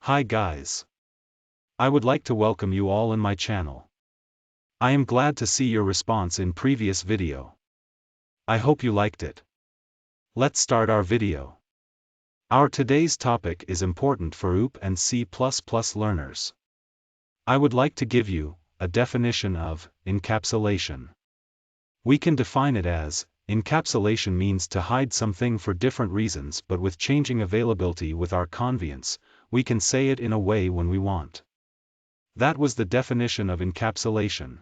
Hi guys. I would like to welcome you all in my channel. I am glad to see your response in previous video. I hope you liked it. Let's start our video. Our today's topic is important for OOP and C++ learners. I would like to give you a definition of encapsulation. We can define it as, encapsulation means to hide something for different reasons, but with changing availability with our convenience, we can say it in a way when we want. That was the definition of encapsulation.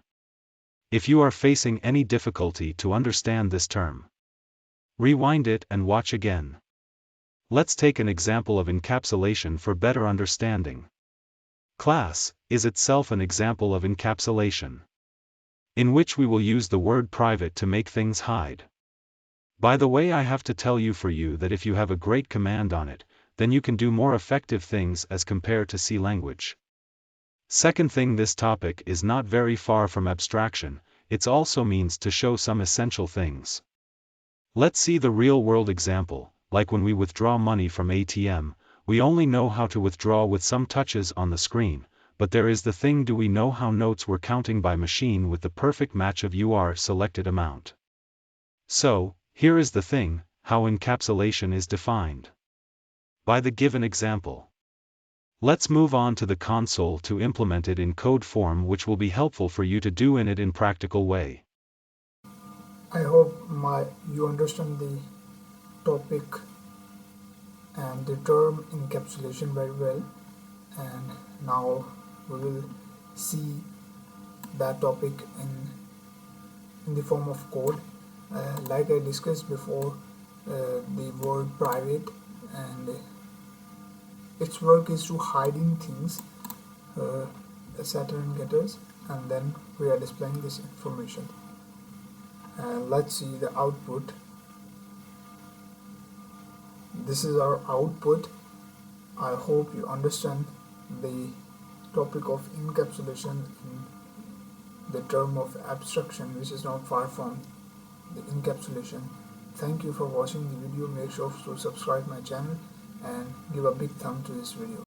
If you are facing any difficulty to understand this term, rewind it and watch again. Let's take an example of encapsulation for better understanding. Class is itself an example of encapsulation, in which we will use the word private to make things hide. By the way, I have to tell you that if you have a great command on it, then you can do more effective things as compared to C language. Second thing, this topic is not very far from abstraction, it also means to show some essential things. Let's see the real-world example, like when we withdraw money from ATM, we only know how to withdraw with some touches on the screen, but there is the thing, do we know how notes were counting by machine with the perfect match of your selected amount? So, here is the thing, how encapsulation is defined. By the given example. Let's move on to the console to implement it in code form, which will be helpful for you to do in practical way. I hope you understand the topic and the term encapsulation very well, and now we will see that topic in the form of code. Like I discussed before, the word private and its work is to hiding things, setter and getters, and then we are displaying this information. Let's see the output. This is our output. I hope you understand the topic of encapsulation in the term of abstraction, which is not far from the encapsulation. Thank you for watching the video. Make sure to subscribe my channel and give a big thumb to this video.